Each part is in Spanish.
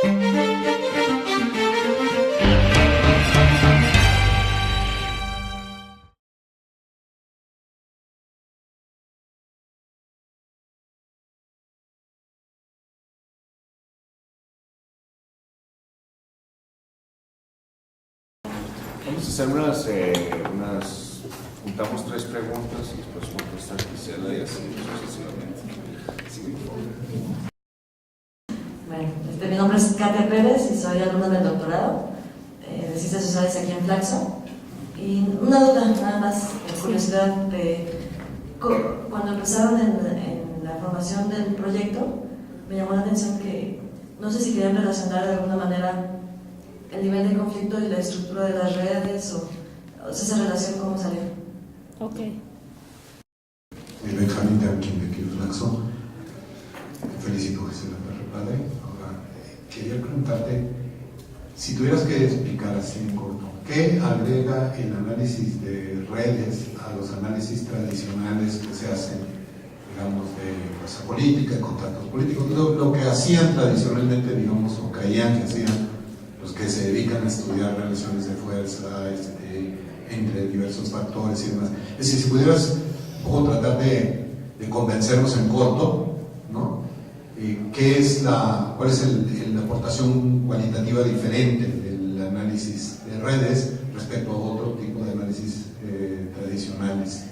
Vamos a hacer juntamos 3 preguntas y después contestar Gisela y así sucesivamente. Sí. Bueno, mi nombre es Katia Pérez y soy alumna del doctorado de Ciencias Sociales aquí en Flaxo. Y una duda, nada más, curiosidad, cuando empezaron en la formación del proyecto, me llamó la atención que no sé si querían relacionar de alguna manera el nivel de conflicto y la estructura de las redes o esa relación, ¿cómo salió? Ok. Benjamín de aquí en Flaxo. Felicito que se la padre. Ahora, quería preguntarte, si tuvieras que explicar así en corto, ¿qué agrega el análisis de redes a los análisis tradicionales que se hacen, digamos, de fuerza política, de contactos políticos? Lo que hacían tradicionalmente, digamos, o creían que hacían los que se dedican a estudiar relaciones de fuerza entre diversos factores y demás. Es decir, si pudieras un poco tratar de convencernos en corto, ¿no? ¿Cuál es la aportación cualitativa diferente del análisis de redes respecto a otro tipo de análisis tradicionales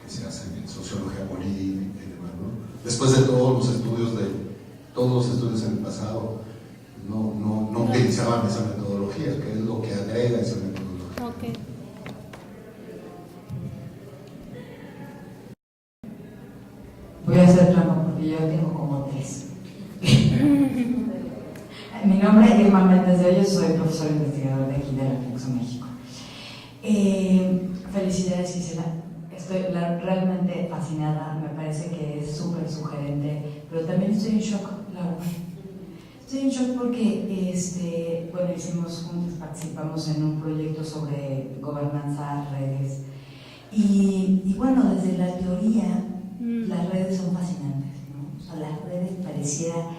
que se hacen en sociología política y demás, ¿no? Después de todos los estudios en el pasado, no utilizaban esa metodología, que es lo que agrega esa metodología. Okay. Voy a hacer trampa porque yo tengo como 3. Mi nombre es Irma Méndez de Hoyos, soy profesor investigador de aquí de la Flaxo México. Felicidades, Gisela. Estoy realmente fascinada, me parece que es súper sugerente, pero también estoy en shock, la verdad. Estoy en shock porque, bueno, hicimos juntos, participamos en un proyecto sobre gobernanza, redes, y bueno, desde la teoría, las redes son fascinantes, ¿no? O sea, las redes pareciera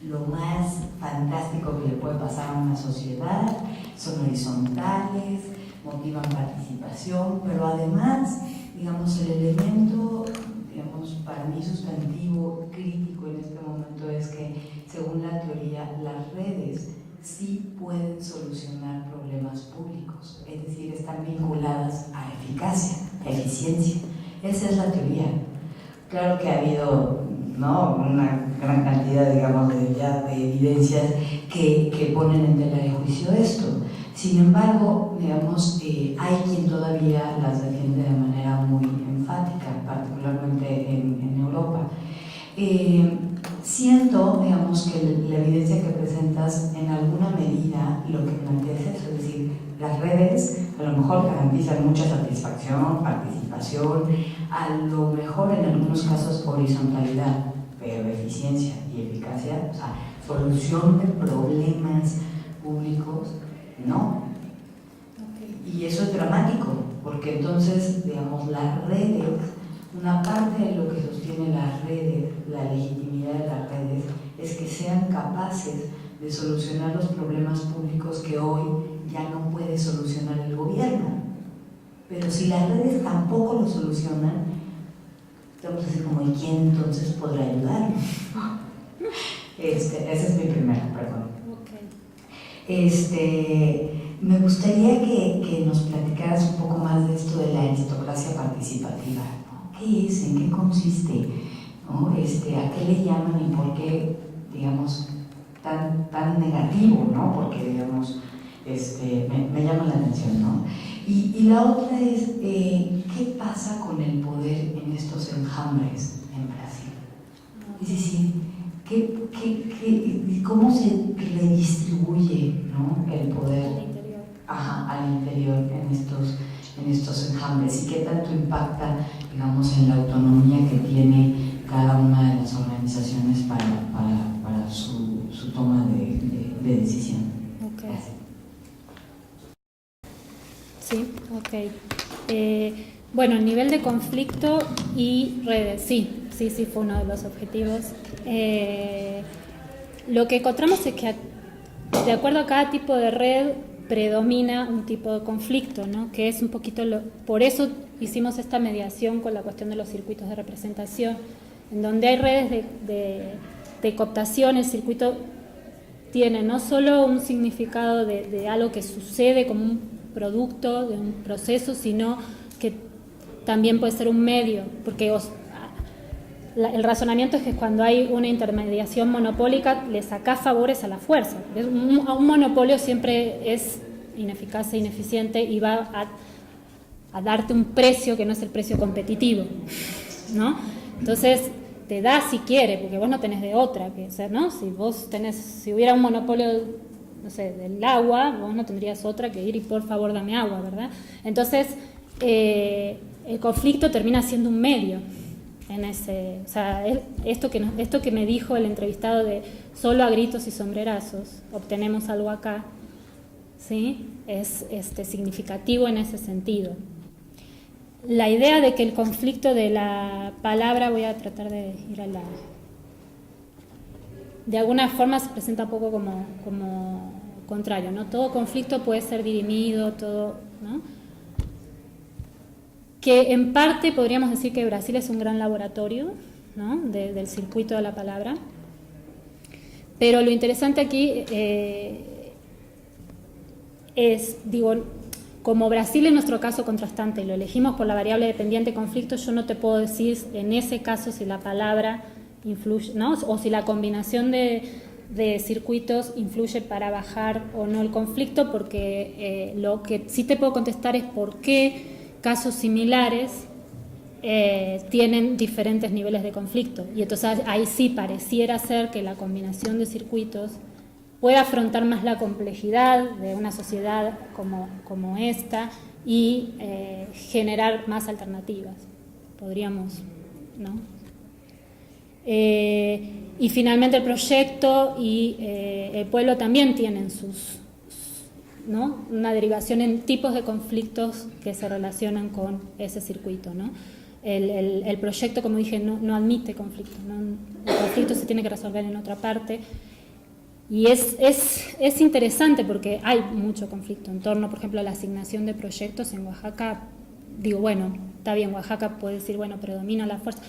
lo más fantástico que le puede pasar a una sociedad, son horizontales, motivan participación, pero además, digamos, el elemento, digamos, para mí sustantivo, crítico en este momento es que, según la teoría, las redes sí pueden solucionar problemas públicos, es decir, están vinculadas a eficacia, a eficiencia. Esa es la teoría. Claro que ha habido, ¿no?, una gran cantidad, digamos, de evidencias que ponen en tela de juicio esto. Sin embargo, digamos, hay quien todavía las defiende de manera muy enfática, particularmente en Europa. Siento, digamos, que la evidencia que presentas en alguna medida lo que plantea es eso, es decir, las redes a lo mejor garantizan mucha satisfacción, participación, a lo mejor en algunos casos horizontalidad, pero eficiencia y eficacia, o sea, solución de problemas públicos, no. Y eso es dramático, porque entonces, digamos, las redes, una parte de lo que sostiene las redes, la legitimidad de las redes, es que sean capaces de solucionar los problemas públicos que hoy ya no puede solucionar el gobierno. Pero si las redes tampoco lo solucionan, estamos así como, ¿y quién entonces podrá ayudarnos? Esa es mi primera, perdón. Me gustaría que nos platicaras un poco más de esto de la aristocracia participativa, ¿no? ¿Qué es? ¿En qué consiste? ¿No? ¿A qué le llaman y por qué, digamos, tan negativo, ¿no? Porque, digamos, me llama la atención, ¿no? Y la otra es, ¿qué pasa con el poder en estos enjambres en Brasil? Es decir, ¿cómo se redistribuye, ¿no?, el poder al interior en estos enjambres? ¿Y qué tanto impacta, digamos, en la autonomía que tiene cada una de las organizaciones para su toma de decisión? Okay. Gracias. Sí, ok. Bueno, nivel de conflicto y redes, sí fue uno de los objetivos. Lo que encontramos es que de acuerdo a cada tipo de red predomina un tipo de conflicto, ¿no? Que es un poquito por eso hicimos esta mediación con la cuestión de los circuitos de representación, en donde hay redes de cooptación. El circuito tiene no solo un significado de algo que sucede como un producto de un proceso, sino que también puede ser un medio, porque el razonamiento es que cuando hay una intermediación monopólica le sacás favores a la fuerza. Un monopolio siempre es ineficaz e ineficiente y va a darte un precio que no es el precio competitivo, ¿no? Entonces te da si quiere, porque vos no tenés de otra que ser, ¿no? Si hubiera un monopolio, no sé, del agua, vos no tendrías otra que ir y por favor dame agua, ¿verdad? Entonces el conflicto termina siendo un medio en ese, o sea, esto que me dijo el entrevistado de solo a gritos y sombrerazos obtenemos algo acá, ¿sí? Es significativo en ese sentido. La idea de que el conflicto de la palabra, voy a tratar de ir a de alguna forma se presenta un poco como contrario, ¿no? Todo conflicto puede ser dirimido, todo, ¿no? Que en parte podríamos decir que Brasil es un gran laboratorio, ¿no? del circuito de la palabra, pero lo interesante aquí es, digo, como Brasil en nuestro caso contrastante, lo elegimos por la variable dependiente conflicto, yo no te puedo decir en ese caso si la palabra influye, ¿no? O si la combinación de circuitos influye para bajar o no el conflicto, porque lo que sí te puedo contestar es por qué casos similares tienen diferentes niveles de conflicto. Y entonces ahí sí pareciera ser que la combinación de circuitos puede afrontar más la complejidad de una sociedad como esta y generar más alternativas, podríamos, ¿no? Y finalmente el proyecto y el pueblo también tienen ¿no? Una derivación en tipos de conflictos que se relacionan con ese circuito, ¿no? El proyecto, como dije, no admite conflicto, ¿no? El conflicto se tiene que resolver en otra parte. Y es interesante porque hay mucho conflicto en torno, por ejemplo, a la asignación de proyectos en Oaxaca. Digo, bueno, está bien, Oaxaca puede decir, bueno, predomina la fuerza.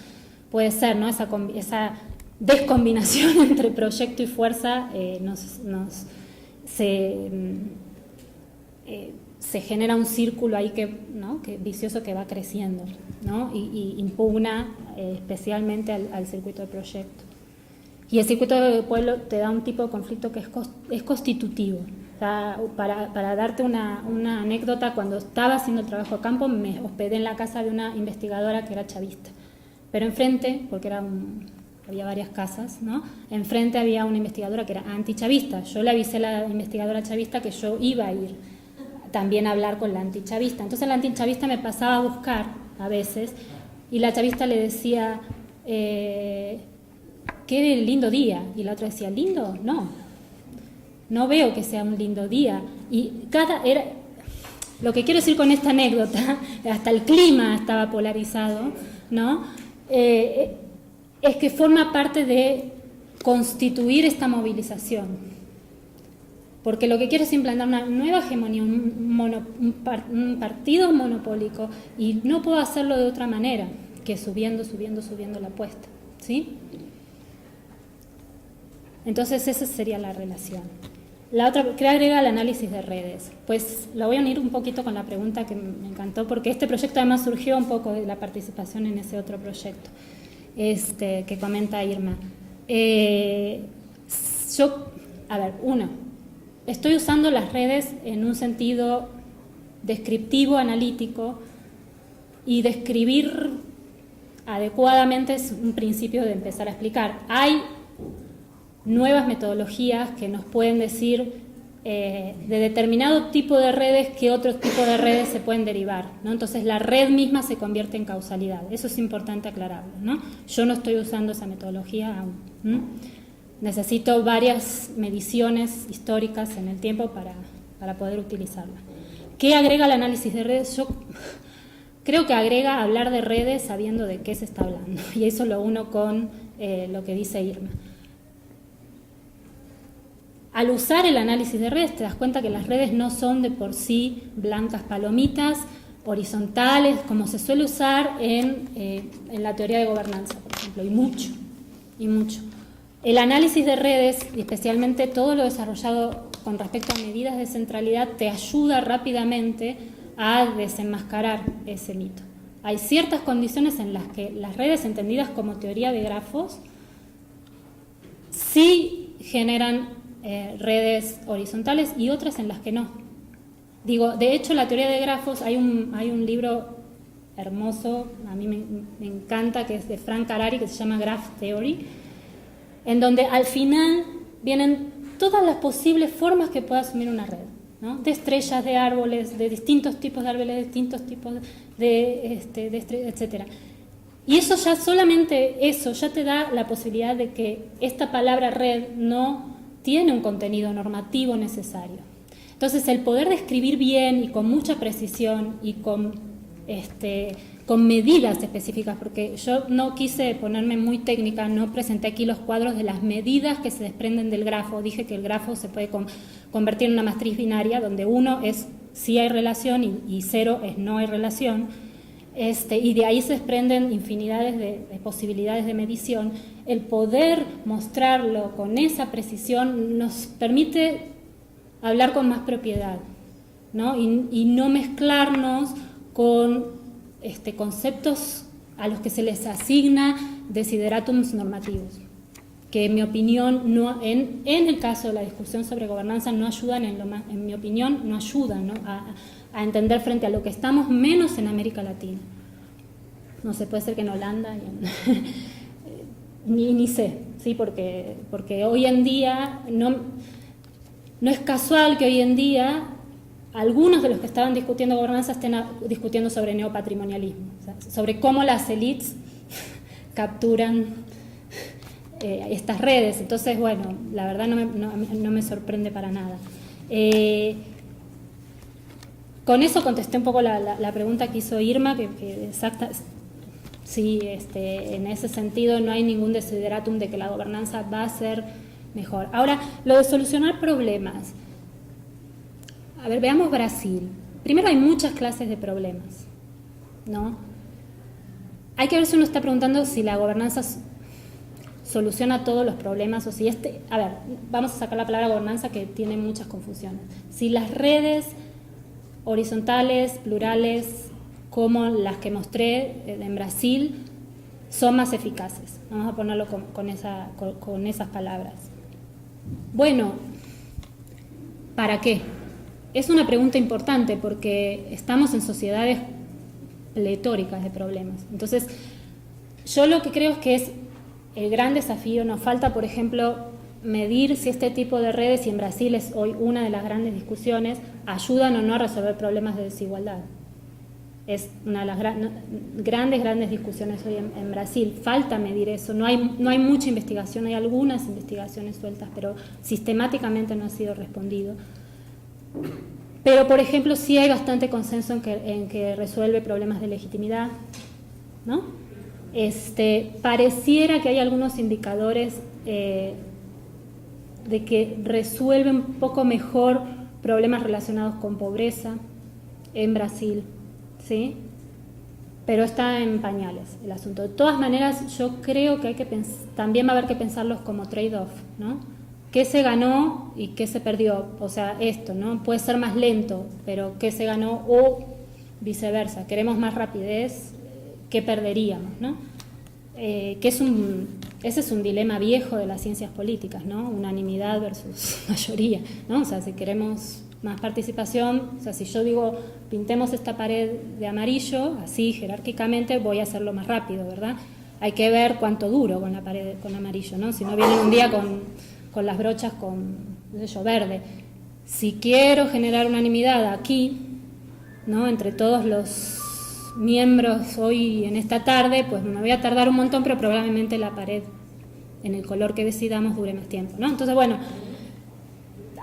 Puede ser, ¿no? Esa descombinación entre proyecto y fuerza se genera un círculo ahí ¿no? que vicioso que va creciendo, ¿no? y impugna especialmente al circuito de proyecto. Y el circuito de pueblo te da un tipo de conflicto que es constitutivo. O sea, para darte una anécdota, cuando estaba haciendo el trabajo a campo me hospedé en la casa de una investigadora que era chavista, pero enfrente, porque había varias casas, ¿no? Enfrente había una investigadora que era antichavista. Yo le avisé a la investigadora chavista que yo iba a ir también a hablar con la antichavista. Entonces la antichavista me pasaba a buscar a veces y la chavista le decía, qué lindo día. Y la otra decía, ¿lindo? No veo que sea un lindo día. Y lo que quiero decir con esta anécdota, hasta el clima estaba polarizado, ¿no? Es que forma parte de constituir esta movilización. Porque lo que quiero es implantar una nueva hegemonía, un partido monopólico, y no puedo hacerlo de otra manera que subiendo la apuesta, ¿sí? Entonces esa sería la relación. La otra, ¿qué agrega el análisis de redes? Pues la voy a unir un poquito con la pregunta que me encantó, porque este proyecto además surgió un poco de la participación en ese otro proyecto que comenta Irma. Estoy usando las redes en un sentido descriptivo, analítico, y describir adecuadamente es un principio de empezar a explicar. Hay nuevas metodologías que nos pueden decir de determinado tipo de redes qué otro tipo de redes se pueden derivar, ¿no? Entonces la red misma se convierte en causalidad. Eso es importante aclararlo, ¿no? Yo no estoy usando esa metodología aún, ¿no? Necesito varias mediciones históricas en el tiempo para poder utilizarla. ¿Qué agrega el análisis de redes? Yo creo que agrega hablar de redes sabiendo de qué se está hablando, y eso lo uno con lo que dice Irma. al usar el análisis de redes te das cuenta que las redes no son de por sí blancas palomitas, horizontales, como se suele usar en la teoría de gobernanza, por ejemplo, y mucho. El análisis de redes, y especialmente todo lo desarrollado con respecto a medidas de centralidad, te ayuda rápidamente a desenmascarar ese mito. Hay ciertas condiciones en las que las redes entendidas como teoría de grafos sí generan redes horizontales y otras en las que no. Digo, de hecho, la teoría de grafos, hay un libro hermoso, a mí me encanta, que es de Frank Harari, que se llama Graph Theory, en donde al final vienen todas las posibles formas que pueda asumir una red, ¿no? De estrellas, de árboles, de distintos tipos de árboles, de distintos tipos de estrellas, etc. Y eso ya, solamente eso, ya te da la posibilidad de que esta palabra red no tiene un contenido normativo necesario. Entonces, el poder describir bien y con mucha precisión y con medidas específicas, porque yo no quise ponerme muy técnica, no presenté aquí los cuadros de las medidas que se desprenden del grafo. Dije que el grafo se puede convertir en una matriz binaria, donde 1 es sí hay relación y 0 es no hay relación, y de ahí se desprenden infinidades de posibilidades de medición. El poder mostrarlo con esa precisión nos permite hablar con más propiedad, ¿no? Y no mezclarnos con conceptos a los que se les asigna desideratums normativos, que en mi opinión, en el caso de la discusión sobre gobernanza, no ayudan, en mi opinión, no ayudan, ¿no? a entender frente a lo que estamos, menos en América Latina. No sé, puede ser que en Holanda, ni sé, ¿sí? Porque hoy en día no es casual que hoy en día algunos de los que estaban discutiendo gobernanza estén discutiendo sobre neopatrimonialismo, o sea, sobre cómo las élites capturan estas redes. Entonces, bueno, la verdad no me sorprende para nada. Con eso contesté un poco la pregunta que hizo Irma, que exacta. Sí, en ese sentido no hay ningún desideratum de que la gobernanza va a ser mejor. Ahora, lo de solucionar problemas. A ver, veamos Brasil. Primero, hay muchas clases de problemas, ¿no? Hay que ver si uno está preguntando si la gobernanza soluciona todos los problemas o si a ver, vamos a sacar la palabra gobernanza, que tiene muchas confusiones. Si las redes horizontales, plurales, como las que mostré en Brasil, son más eficaces. Vamos a ponerlo con esas palabras. Bueno, ¿para qué? Es una pregunta importante porque estamos en sociedades pletóricas de problemas. Entonces, yo lo que creo es que es el gran desafío. Nos falta, por ejemplo, medir si este tipo de redes, y en Brasil es hoy una de las grandes discusiones, ayudan o no a resolver problemas de desigualdad. Es una de las grandes discusiones hoy en Brasil. Falta medir eso. No hay mucha investigación, hay algunas investigaciones sueltas, pero sistemáticamente no ha sido respondido. Pero, por ejemplo, sí hay bastante consenso en que resuelve problemas de legitimidad, ¿no? Pareciera que hay algunos indicadores de que resuelve un poco mejor problemas relacionados con pobreza en Brasil, ¿sí? Pero está en pañales el asunto. De todas maneras, yo creo que también va a haber que pensarlos como trade-off, ¿no? ¿Qué se ganó y qué se perdió? O sea, esto, ¿no? Puede ser más lento, pero ¿qué se ganó? O viceversa, queremos más rapidez, ¿qué perderíamos, no? Ese es un dilema viejo de las ciencias políticas, ¿no? Unanimidad versus mayoría, ¿no? O sea, si queremos más participación, o sea, si yo digo pintemos esta pared de amarillo, así jerárquicamente voy a hacerlo más rápido, ¿verdad? Hay que ver cuánto duro con la pared con amarillo, ¿no? Si no vienen un día con las brochas con, no sé yo, verde. Si quiero generar unanimidad aquí, ¿no? Entre todos los miembros hoy en esta tarde, pues me voy a tardar un montón, pero probablemente la pared en el color que decidamos dure más tiempo, ¿no? Entonces, bueno,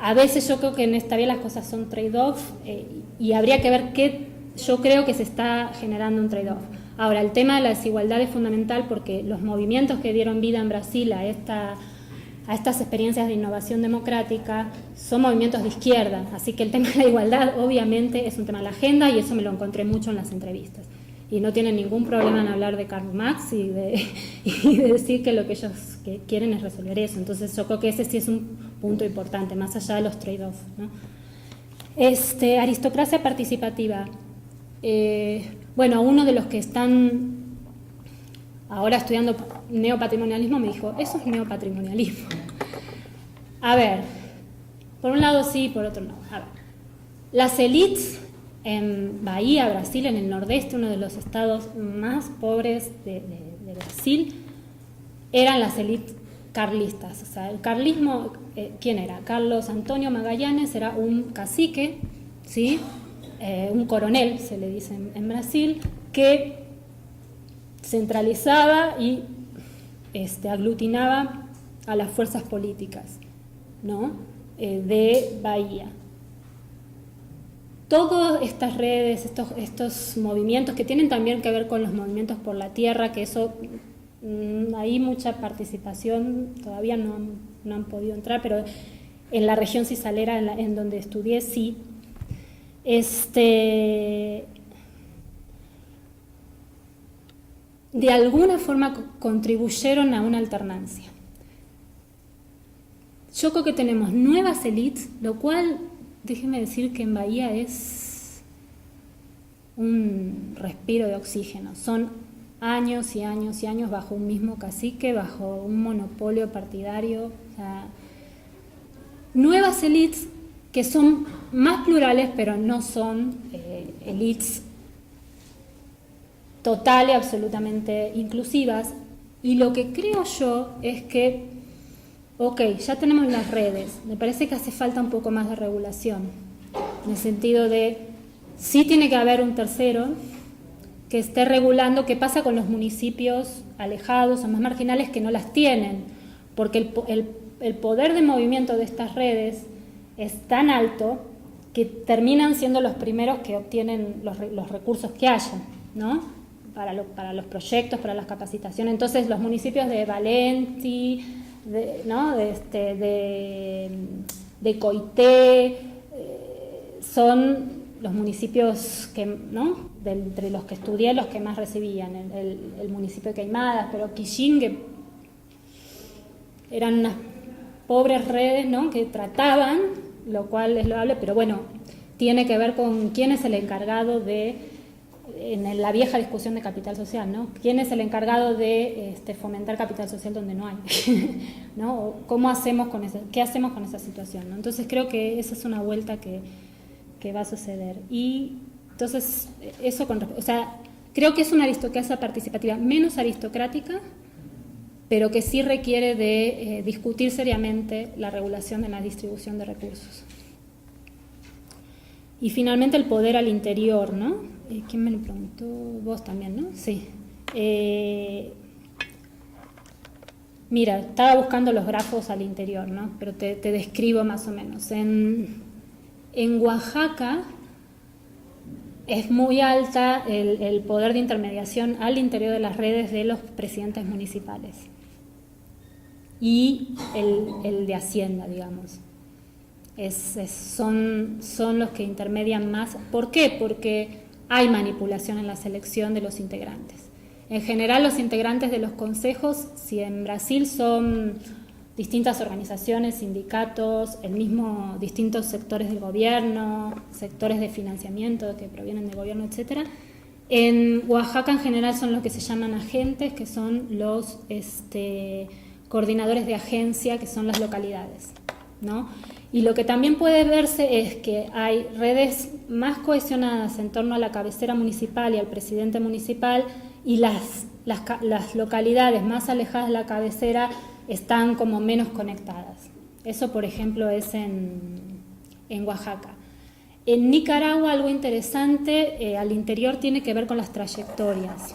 a veces yo creo que en esta vida las cosas son trade-off y habría que ver qué yo creo que se está generando un trade-off. Ahora, el tema de la desigualdad es fundamental porque los movimientos que dieron vida en Brasil a a estas experiencias de innovación democrática son movimientos de izquierda, así que el tema de la igualdad obviamente es un tema de la agenda y eso me lo encontré mucho en las entrevistas. Y no tienen ningún problema en hablar de Karl Marx y de decir que lo que ellos quieren es resolver eso. Entonces yo creo que ese sí es un punto importante, más allá de los trade-offs, ¿no? Aristocracia participativa. Bueno, uno de los que están ahora estudiando neopatrimonialismo me dijo, eso es neopatrimonialismo. A ver, por un lado sí, por otro no. A ver, las élites en Bahía, Brasil, en el nordeste, uno de los estados más pobres de Brasil, eran las élites carlistas. O sea, el carlismo, ¿quién era? Carlos Antonio Magallanes era un cacique, ¿sí? Un coronel, se le dice en Brasil, que centralizaba y aglutinaba a las fuerzas políticas, ¿no? De Bahía. Todas estas redes, estos movimientos que tienen también que ver con los movimientos por la tierra, que eso, hay mucha participación, todavía no han podido entrar, pero en la región cisalera, en donde estudié, sí. De alguna forma contribuyeron a una alternancia. Yo creo que tenemos nuevas élites, lo cual, déjenme decir que en Bahía es un respiro de oxígeno. Son años y años y años bajo un mismo cacique, bajo un monopolio partidario. O sea, nuevas élites que son más plurales, pero no son élites total y absolutamente inclusivas. Y lo que creo yo es que, ok, ya tenemos las redes, me parece que hace falta un poco más de regulación, en el sentido de, sí tiene que haber un tercero que esté regulando qué pasa con los municipios alejados o más marginales que no las tienen, porque el poder de movimiento de estas redes es tan alto que terminan siendo los primeros que obtienen los recursos que haya, ¿no? Para los proyectos, para las capacitaciones. Entonces los municipios de Valenti, ¿no? de Coité, son los municipios que, ¿no? Entre los que estudié, los que más recibían. El municipio de Queimadas, pero Quillingue eran unas pobres redes, ¿no? Que trataban, lo cual es loable, pero bueno, tiene que ver con quién es el encargado de, en la vieja discusión de capital social, ¿no? ¿Quién es el encargado de fomentar capital social donde no hay? ¿No? O ¿cómo hacemos con eso? ¿Qué hacemos con esa situación? ¿No? Entonces creo que esa es una vuelta que va a suceder. Y entonces, eso o sea, creo que es una aristocracia participativa menos aristocrática, pero que sí requiere de discutir seriamente la regulación de la distribución de recursos. Y finalmente el poder al interior, ¿no? ¿Quién me lo preguntó? Vos también, ¿no? Sí. Mira, estaba buscando los grafos al interior, ¿no? Pero te describo más o menos. En Oaxaca es muy alta el poder de intermediación al interior de las redes de los presidentes municipales y el de Hacienda, digamos. Son los que intermedian más. ¿Por qué? Porque hay manipulación en la selección de los integrantes. En general, los integrantes de los consejos, si en Brasil son distintas organizaciones, sindicatos, distintos sectores del gobierno, sectores de financiamiento que provienen del gobierno, etcétera. En Oaxaca en general son los que se llaman agentes, que son los coordinadores de agencia, que son las localidades, ¿no? Y lo que también puede verse es que hay redes más cohesionadas en torno a la cabecera municipal y al presidente municipal, y las localidades más alejadas de la cabecera están como menos conectadas. Eso, por ejemplo, es en Oaxaca. En Nicaragua, algo interesante al interior tiene que ver con las trayectorias.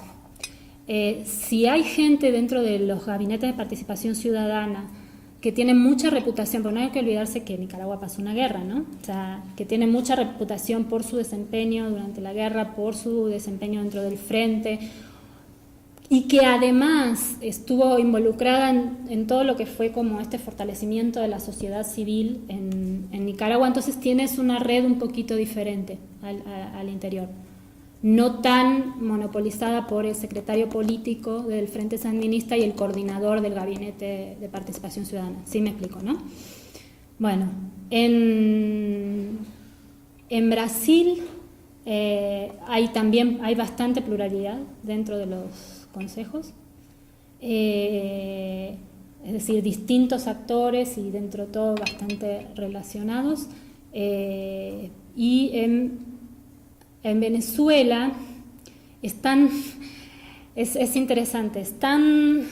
Si hay gente dentro de los gabinetes de participación ciudadana que tienen mucha reputación, porque no hay que olvidarse que en Nicaragua pasó una guerra, ¿no? O sea, que tienen mucha reputación por su desempeño durante la guerra, por su desempeño dentro del frente, y que además estuvo involucrada en todo lo que fue como este fortalecimiento de la sociedad civil en Nicaragua. Entonces tienes una red un poquito diferente al interior, no tan monopolizada por el secretario político del Frente Sandinista y el coordinador del Gabinete de Participación Ciudadana. ¿Sí me explico, no? Bueno, en Brasil hay bastante pluralidad dentro de los consejos, es decir, distintos actores y dentro de todo bastante relacionados. Y en Venezuela es interesante, están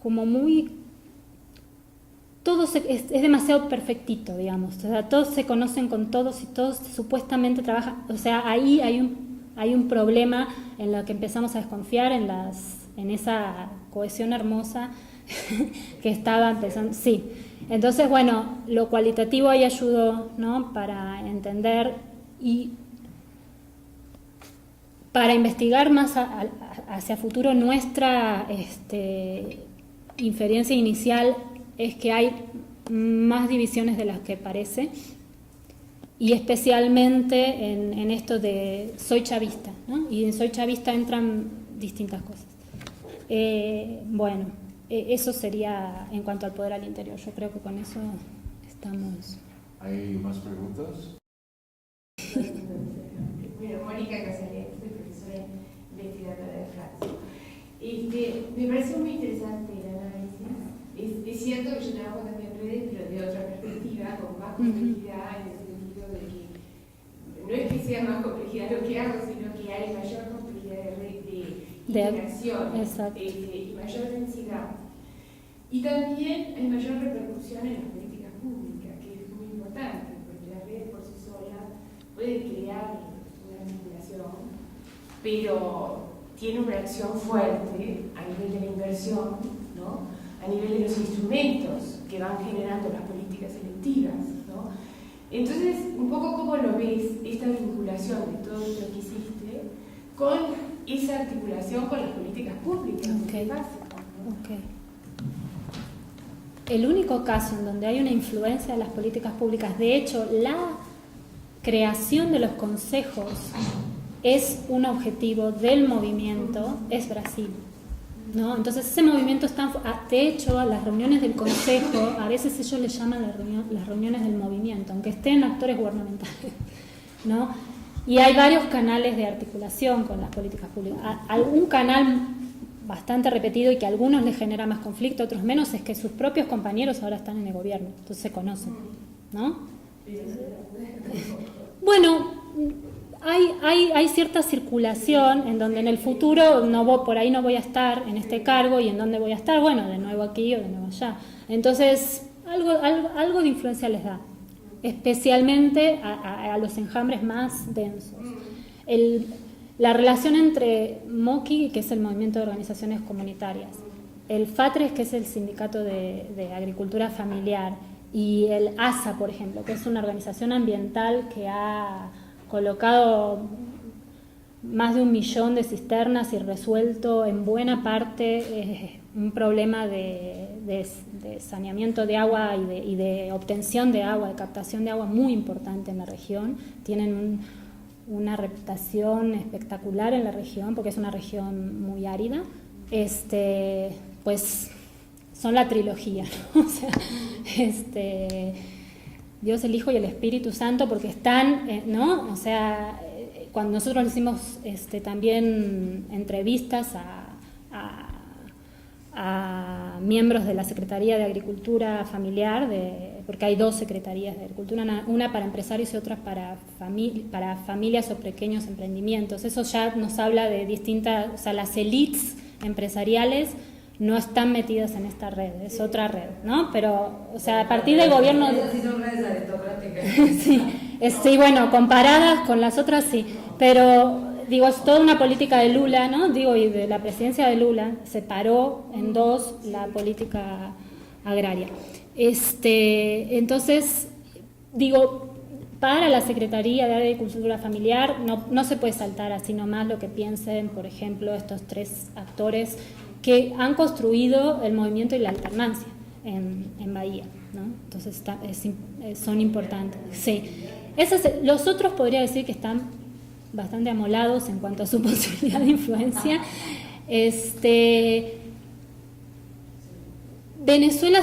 como muy, es demasiado perfectito, digamos, o sea, todos se conocen con todos y todos supuestamente trabajan, o sea, ahí hay un problema en lo que empezamos a desconfiar en esa cohesión hermosa que estaba empezando, sí. Entonces, bueno, lo cualitativo ahí ayudó, ¿no?, para entender y para investigar más hacia futuro. Nuestra inferencia inicial es que hay más divisiones de las que parece, y especialmente en esto de soy chavista, ¿no? Y en soy chavista entran distintas cosas. Bueno, eso sería en cuanto al poder al interior. Yo creo que con eso estamos. ¿Hay más preguntas? Bueno, Mónica Casalet, soy profesora investigadora de Flaxo. Me parece muy interesante el análisis. Es cierto que yo trabajo también en redes, pero de otra perspectiva, con más complejidad, en el sentido de que no es que sea más complejidad lo que hago, sino que hay mayor complejidad de interacción y mayor densidad. Y también hay mayor repercusión en las políticas públicas, que es muy importante, porque la red por sí sola puede crear una vinculación, pero tiene una acción fuerte a nivel de la inversión, ¿no?, a nivel de los instrumentos que van generando las políticas selectivas, ¿no? Entonces, un poco cómo lo ves, esta vinculación de todo lo que hiciste con esa articulación con las políticas públicas. Okay. Básico, ¿no? Okay. El único caso en donde hay una influencia de las políticas públicas, de hecho, la creación de los consejos es un objetivo del movimiento, es Brasil, ¿no? Entonces ese movimiento está, de hecho, a las reuniones del consejo, a veces ellos le llaman las reuniones del movimiento, aunque estén actores gubernamentales, ¿no? Y hay varios canales de articulación con las políticas públicas. Algún canal bastante repetido y que a algunos les genera más conflicto, a otros menos, es que sus propios compañeros ahora están en el gobierno, entonces se conocen, ¿no? Bueno, hay cierta circulación en donde en el futuro por ahí no voy a estar en este cargo, y en dónde voy a estar, bueno, de nuevo aquí o de nuevo allá. Entonces, algo de influencia les da, especialmente a los enjambres más densos. La relación entre MOCI, que es el Movimiento de Organizaciones Comunitarias, el FATRES, que es el Sindicato de Agricultura Familiar, y el ASA, por ejemplo, que es una organización ambiental que ha colocado más de 1 millón de cisternas y resuelto en buena parte un problema de saneamiento de agua y de obtención de agua, de captación de agua muy importante en la región. Tienen una reputación espectacular en la región porque es una región muy árida. Pues son la trilogía, ¿no? O sea, Dios, el Hijo y el Espíritu Santo, porque están, ¿no? O sea, cuando nosotros hicimos también entrevistas a miembros de la Secretaría de Agricultura Familiar, porque hay 2 secretarías de agricultura, una para empresarios y otra para familias o pequeños emprendimientos. Eso ya nos habla de distintas, o sea, las élites empresariales no están metidas en esta red, es otra red, ¿no? Pero, o sea, a partir del gobierno... Esas sí son redes aristocráticas. Sí, bueno, comparadas con las otras sí, pero digo, es toda una política de Lula, ¿no? Digo, y de la presidencia de Lula separó en 2 la política agraria. Entonces, digo, para la Secretaría de Agricultura Familiar no se puede saltar así nomás lo que piensen, por ejemplo, estos 3 actores que han construido el movimiento y la alternancia en Bahía, ¿no? Entonces son importantes. Sí. Los otros podría decir que están bastante amolados en cuanto a su posibilidad de influencia. Venezuela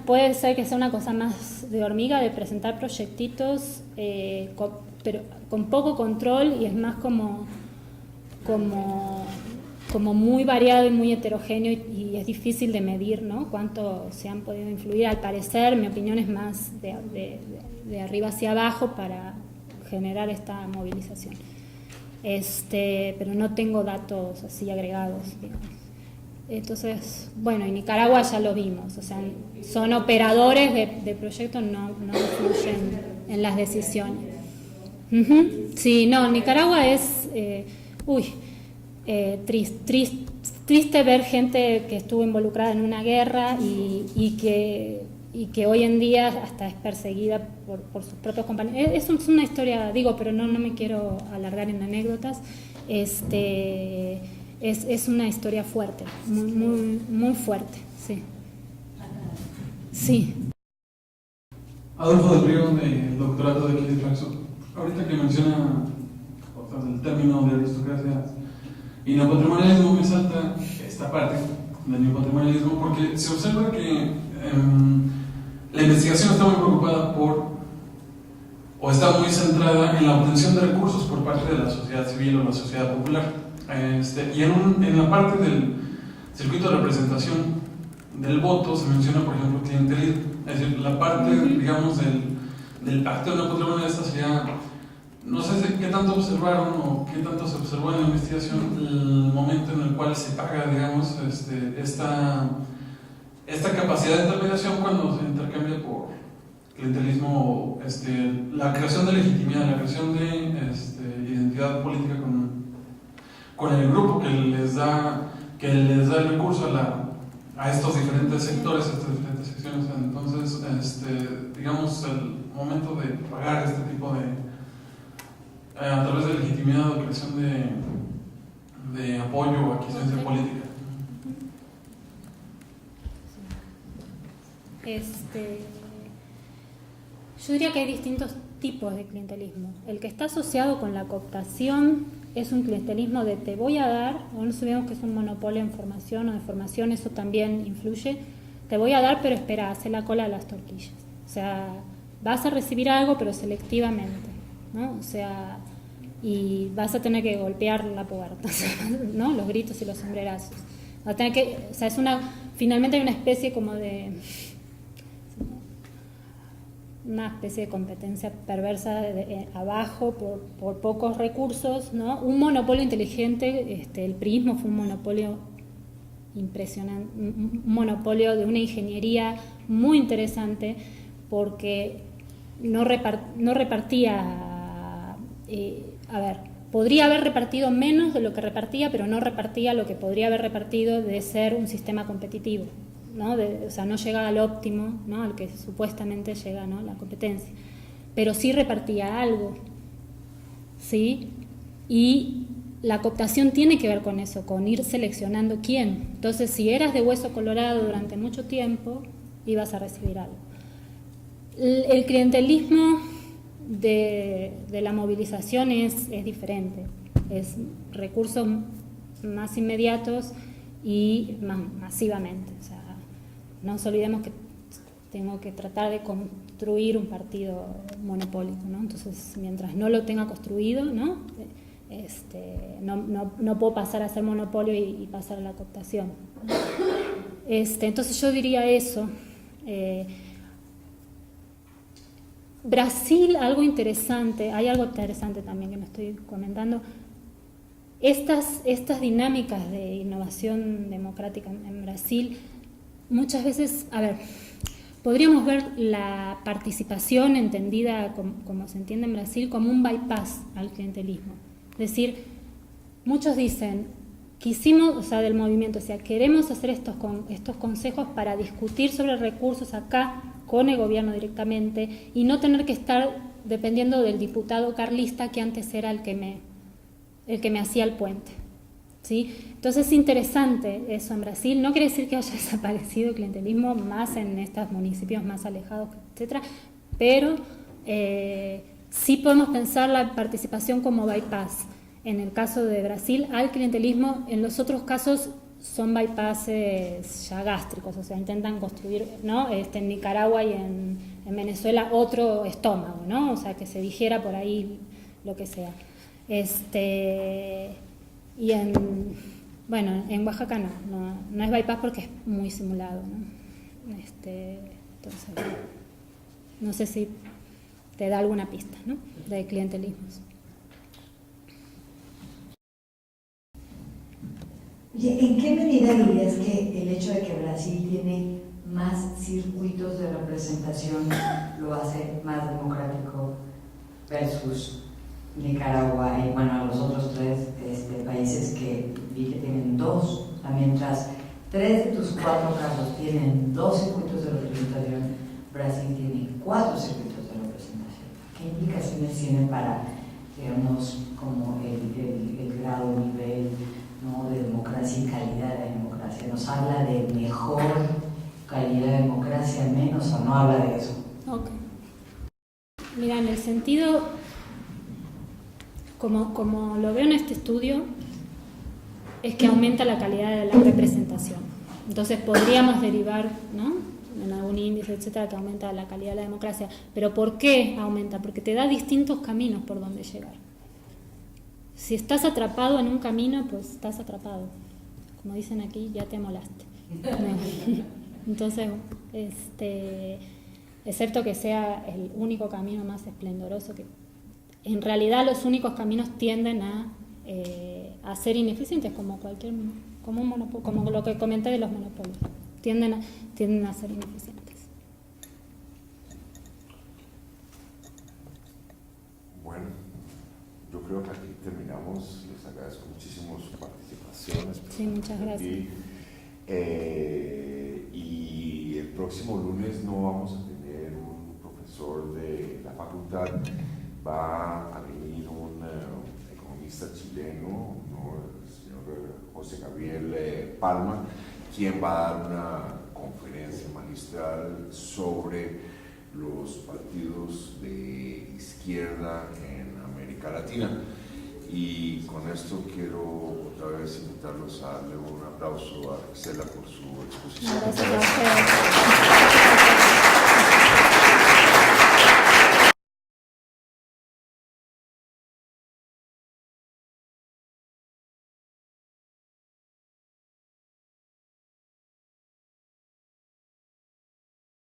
puede ser que sea una cosa más de hormiga, de presentar proyectitos, pero con poco control, y es más como muy variado y muy heterogéneo, y es difícil de medir, ¿no? Cuánto se han podido influir. Al parecer, mi opinión es más de arriba hacia abajo para generar esta movilización. Pero no tengo datos así agregados, digamos. Entonces, bueno, y Nicaragua ya lo vimos, o sea, son operadores de proyectos, no influyen en las decisiones. Sí, no, Nicaragua es, triste ver gente que estuvo involucrada en una guerra y que hoy en día hasta es perseguida por sus propios compañeros. Es una historia, pero no me quiero alargar en anécdotas. Es una historia fuerte, muy, muy, muy fuerte, sí. Sí. Adolfo del Río, del doctorado de aquí de Flaxo. Ahorita que menciona el término de aristocracia y neopatrimonialismo, me salta esta parte del neopatrimonialismo, porque se observa que la investigación está muy preocupada o está muy centrada en la obtención de recursos por parte de la sociedad civil o la sociedad popular. Y en la parte del circuito de representación del voto se menciona, por ejemplo, clientelismo. Es decir, la parte, digamos, del pacto de neopatrimonialista sería, no sé qué tanto observaron o qué tanto se observó en la investigación, el momento en el cual se paga, digamos, esta capacidad de intermediación cuando se intercambia por clientelismo, la creación de legitimidad, la creación de identidad política con el grupo que les da el recurso a estos diferentes sectores, a estas diferentes secciones. Entonces, digamos, el momento de pagar este tipo a través de legitimidad o creación de apoyo o aquiescencia política. Yo diría que hay distintos tipos de clientelismo. El que está asociado con la cooptación es un clientelismo de te voy a dar, o no sabemos que es un monopolio en formación o de formación, eso también influye, te voy a dar, pero espera, hace la cola de las tortillas. O sea, vas a recibir algo, pero selectivamente, ¿no? O sea, y vas a tener que golpear la puerta, ¿no? Los gritos y los sombrerazos. Vas a tener o sea, finalmente hay una especie como de competencia perversa abajo por pocos recursos, ¿no? Un monopolio inteligente, el priismo fue un monopolio impresionante, un monopolio de una ingeniería muy interesante, porque no repartía, podría haber repartido menos de lo que repartía, pero no repartía lo que podría haber repartido de ser un sistema competitivo, ¿no? O sea, no llega al óptimo, ¿no? Al que supuestamente llega, ¿no? La competencia, pero sí repartía algo, ¿sí? Y la cooptación tiene que ver con eso, con ir seleccionando quién. Entonces, si eras de hueso colorado durante mucho tiempo, ibas a recibir algo. El clientelismo de la movilización es diferente, es recursos más inmediatos y más masivamente. O sea, no nos olvidemos que tengo que tratar de construir un partido monopólico, ¿no? Entonces, mientras no lo tenga construido, ¿no? No puedo pasar a ser monopolio y pasar a la cooptación. Entonces yo diría eso. Brasil, hay algo interesante también que me estoy comentando. Estas dinámicas de innovación democrática en Brasil, muchas veces, podríamos ver la participación entendida como se entiende en Brasil como un bypass al clientelismo. Es decir, muchos dicen, del movimiento, o sea, queremos hacer estos consejos para discutir sobre recursos acá, con el gobierno directamente y no tener que estar dependiendo del diputado carlista que antes era el que me hacía el puente. ¿Sí? Entonces es interesante eso en Brasil. No quiere decir que haya desaparecido el clientelismo más en estos municipios más alejados, etcétera, pero sí podemos pensar la participación como bypass. En el caso de Brasil, al clientelismo, en los otros casos son bypasses ya gástricos, o sea, intentan construir, ¿no? En Nicaragua y en Venezuela otro estómago, ¿no? O sea, que se digiera por ahí lo que sea. Y en Oaxaca no es bypass porque es muy simulado, ¿no? Entonces, no sé si te da alguna pista, ¿no? De clientelismos. Oye, ¿en qué medida dirías que el hecho de que Brasil tiene más circuitos de representación lo hace más democrático versus Nicaragua y bueno, los otros tres países que vi que tienen dos? O sea, mientras 3 de tus 4 casos tienen 2 circuitos de representación, Brasil tiene 4 circuitos de representación. ¿Qué implicaciones tiene para, digamos, como el grado, nivel, ¿no?, de democracia y calidad de la democracia? ¿Nos habla de mejor calidad de democracia, menos, o no habla de eso? Ok. Mira, en el sentido, como lo veo en este estudio, es que aumenta la calidad de la representación. Entonces podríamos derivar, ¿no?, en algún índice, etcétera, que aumenta la calidad de la democracia. Pero ¿por qué aumenta? Porque te da distintos caminos por donde llegar. Si estás atrapado en un camino, pues estás atrapado. Como dicen aquí, ya te molaste. Entonces, excepto que sea el único camino más esplendoroso, que en realidad los únicos caminos tienden a ser ineficientes, como un monopolio, como lo que comenté de los monopolios, tienden a ser ineficientes. Bueno, yo creo que aquí terminamos. Les agradezco muchísimo su participación. Sí, muchas gracias. Y el próximo lunes no vamos a tener un profesor de la facultad, va a venir un economista chileno, ¿no?, el señor José Gabriel Palma, quien va a dar una conferencia magistral sobre los partidos de izquierda en América Latina. Y con esto quiero otra vez invitarlos a darle un aplauso a Gisela por su exposición. Gracias a ustedes.